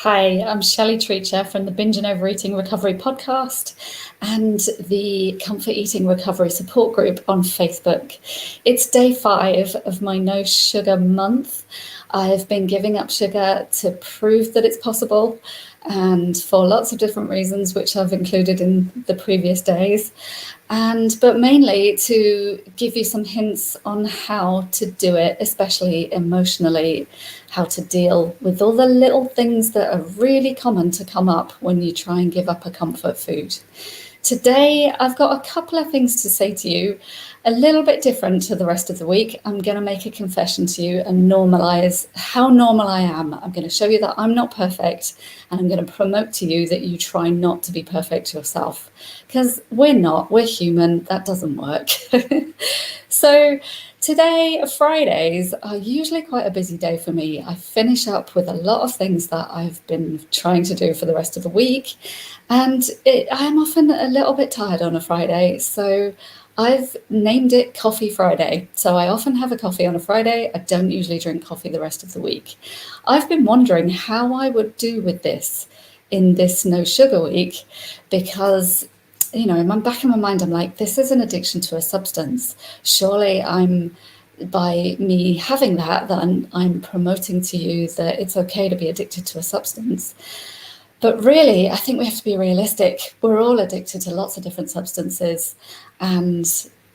Hi, I'm Shelley Treacher from the Binge and Overeating Recovery podcast and the Comfort Eating Recovery Support Group on Facebook. It's day 5 of my no sugar month. I've been giving up sugar to prove that it's possible and for lots of different reasons, which I've included in the previous days. But mainly to give you some hints on how to do it, especially emotionally, how to deal with all the little things that are really common to come up when you try and give up a comfort food. Today, I've got a couple of things to say to you, a little bit different to the rest of the week. I'm going to make a confession to you and normalize how normal I am. I'm going to show you that I'm not perfect, and I'm going to promote to you that you try not to be perfect yourself, because we're not, we're human, that doesn't work. So today, Fridays are usually quite a busy day for me. I finish up with a lot of things that I've been trying to do for the rest of the week, and I'm often a little bit tired on a Friday, so I've named it Coffee Friday. So I often have a coffee on a Friday. I don't usually drink coffee the rest of the week. I've been wondering how I would do with this in this no sugar week, because in my back of my mind, I'm like, this is an addiction to a substance. Surely by me having that, then I'm promoting to you that it's okay to be addicted to a substance. But really, I think we have to be realistic. We're all addicted to lots of different substances. And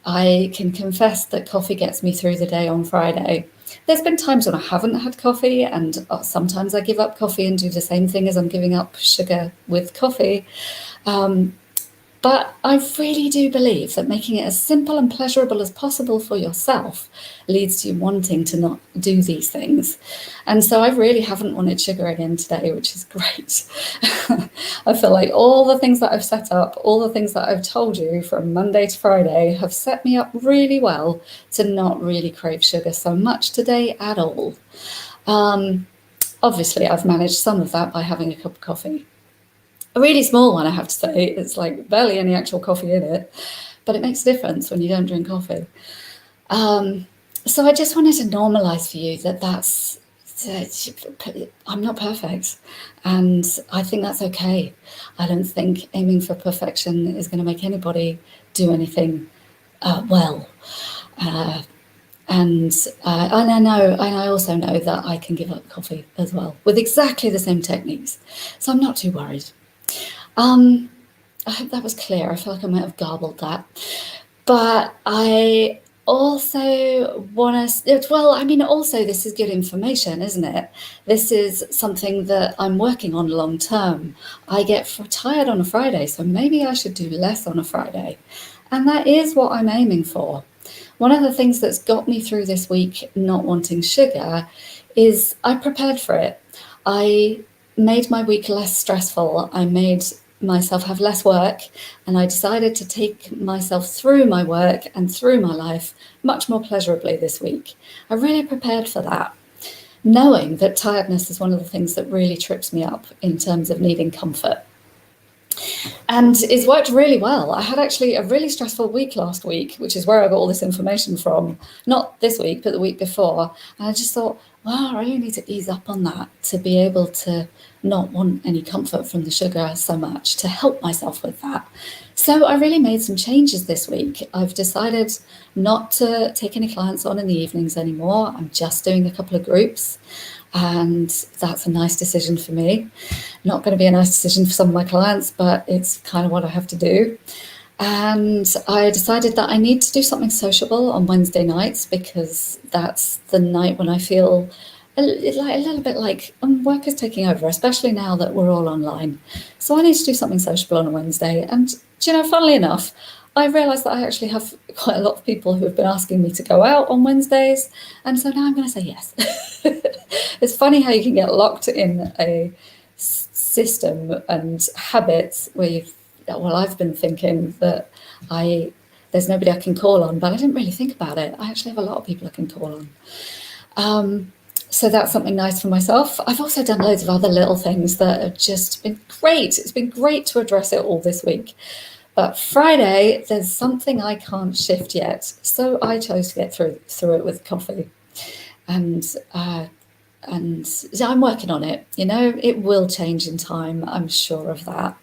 I can confess that coffee gets me through the day on Friday. There's been times when I haven't had coffee, and sometimes I give up coffee and do the same thing as I'm giving up sugar with coffee. But I really do believe that making it as simple and pleasurable as possible for yourself leads to you wanting to not do these things. And so I really haven't wanted sugar again today, which is great. I feel like all the things that I've set up, all the things that I've told you from Monday to Friday have set me up really well to not really crave sugar so much today at all. Obviously, I've managed some of that by having a cup of coffee. A really small one, I have to say. It's like barely any actual coffee in it, but it makes a difference when you don't drink coffee. So I just wanted to normalize for you I'm not perfect, and I think that's okay. I don't think aiming for perfection is going to make anybody do anything well. And I also know that I can give up coffee as well with exactly the same techniques. So I'm not too worried. I hope that was clear. I feel like I might have garbled that. But I also want to, also this is good information, isn't it? This is something that I'm working on long term. I get tired on a Friday, so maybe I should do less on a Friday. And that is what I'm aiming for. One of the things that's got me through this week not wanting sugar is I prepared for it. I made my week less stressful. I made myself have less work, and I decided to take myself through my work and through my life much more pleasurably this week. I really prepared for that, knowing that tiredness is one of the things that really trips me up in terms of needing comfort. And it's worked really well. I had actually a really stressful week last week, which is where I got all this information from, not this week, but the week before. And I just thought, wow, I really need to ease up on that to be able to not want any comfort from the sugar so much, to help myself with that. So I really made some changes this week. I've decided not to take any clients on in the evenings anymore. I'm just doing a couple of groups, and that's a nice decision for me. Not going to be a nice decision for some of my clients, but it's kind of what I have to do. And I decided that I need to do something sociable on Wednesday nights, because that's the night when I feel a little bit like work is taking over, especially now that we're all online. So I need to do something sociable on a Wednesday. And, funnily enough, I realised that I actually have quite a lot of people who have been asking me to go out on Wednesdays. And so now I'm going to say yes. It's funny how you can get locked in a system and habits where I've been thinking that there's nobody I can call on, but I didn't really think about it. I actually have a lot of people I can call on. So that's something nice for myself. I've also done loads of other little things that have just been great. It's been great to address it all this week. But Friday, there's something I can't shift yet. So I chose to get through it with coffee. And And I'm working on it, you know, it will change in time, I'm sure of that.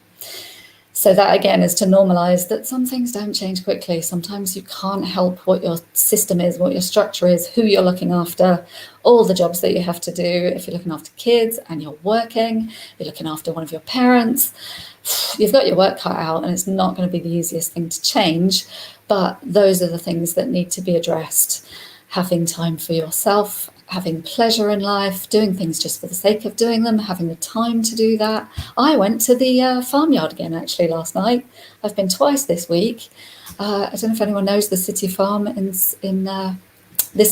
So that again is to normalize that some things don't change quickly. Sometimes you can't help what your system is, what your structure is, who you're looking after, all the jobs that you have to do. If you're looking after kids and you're working, you're looking after one of your parents, you've got your work cut out, and it's not going to be the easiest thing to change. But those are the things that need to be addressed. Having time for yourself, having pleasure in life, doing things just for the sake of doing them, having the time to do that. I went to the farmyard again, actually, last night. I've been twice this week. I don't know if anyone knows the City Farm in this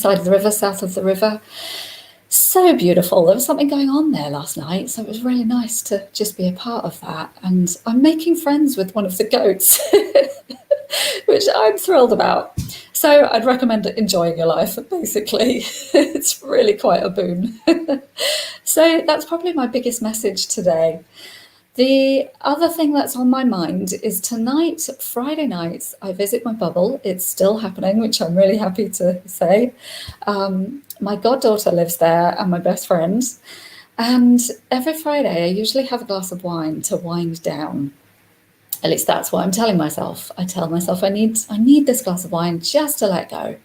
side of the river, south of the river. So beautiful. There was something going on there last night, so it was really nice to just be a part of that. And I'm making friends with one of the goats, which I'm thrilled about. So I'd recommend enjoying your life, basically. It's really quite a boon. So that's probably my biggest message today. The other thing that's on my mind is tonight, Friday nights, I visit my bubble. It's still happening, which I'm really happy to say. My goddaughter lives there and my best friend. And every Friday, I usually have a glass of wine to wind down. At least that's what I'm telling myself. I tell myself I need this glass of wine just to let go.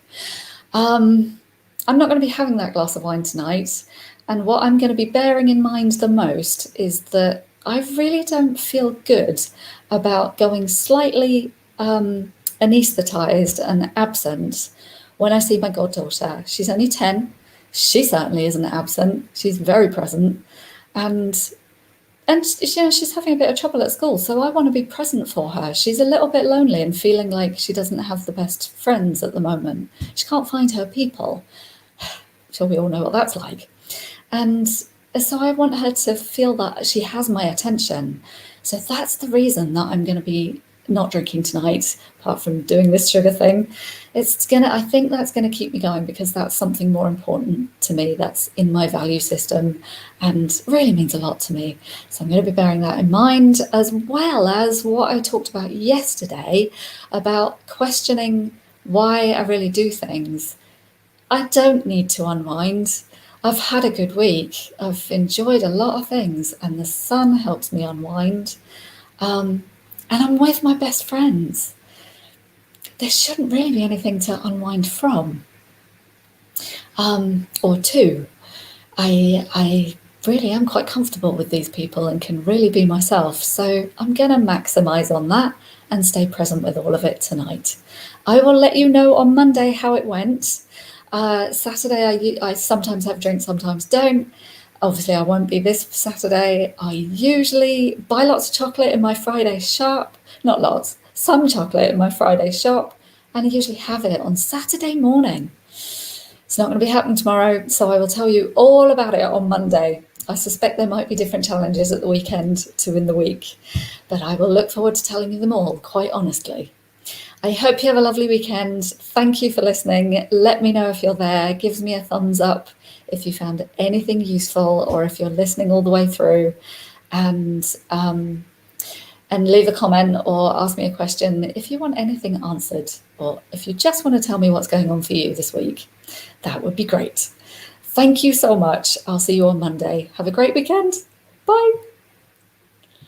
I'm not going to be having that glass of wine tonight. And what I'm going to be bearing in mind the most is that I really don't feel good about going slightly anaesthetized and absent when I see my goddaughter. She's only 10. She certainly isn't absent. She's very present. And you know, she's having a bit of trouble at school, so I want to be present for her. She's a little bit lonely and feeling like she doesn't have the best friends at the moment. She can't find her people. Sure, we all know what that's like. And so I want her to feel that she has my attention. So that's the reason that I'm going to be not drinking tonight, apart from doing this sugar thing. I think that's going to keep me going, because that's something more important to me. That's in my value system and really means a lot to me. So I'm going to be bearing that in mind, as well as what I talked about yesterday about questioning why I really do things. I don't need to unwind. I've had a good week. I've enjoyed a lot of things, and the sun helps me unwind. And I'm with my best friends. There shouldn't really be anything to unwind from or to. I really am quite comfortable with these people and can really be myself. So I'm going to maximize on that and stay present with all of it tonight. I will let you know on Monday how it went. Saturday, I sometimes have a drink, sometimes don't. Obviously, I won't be this Saturday. I usually buy lots of chocolate in my Friday shop. Not lots, some chocolate in my Friday shop. And I usually have it on Saturday morning. It's not going to be happening tomorrow, so I will tell you all about it on Monday. I suspect there might be different challenges at the weekend to in the week, but I will look forward to telling you them all, quite honestly. I hope you have a lovely weekend. Thank you for listening. Let me know if you're there. Give me a thumbs up if you found anything useful, or if you're listening all the way through, and leave a comment or ask me a question if you want anything answered, or if you just want to tell me what's going on for you this week. That would be great. Thank you so much. I'll see you on Monday. Have a great weekend. Bye.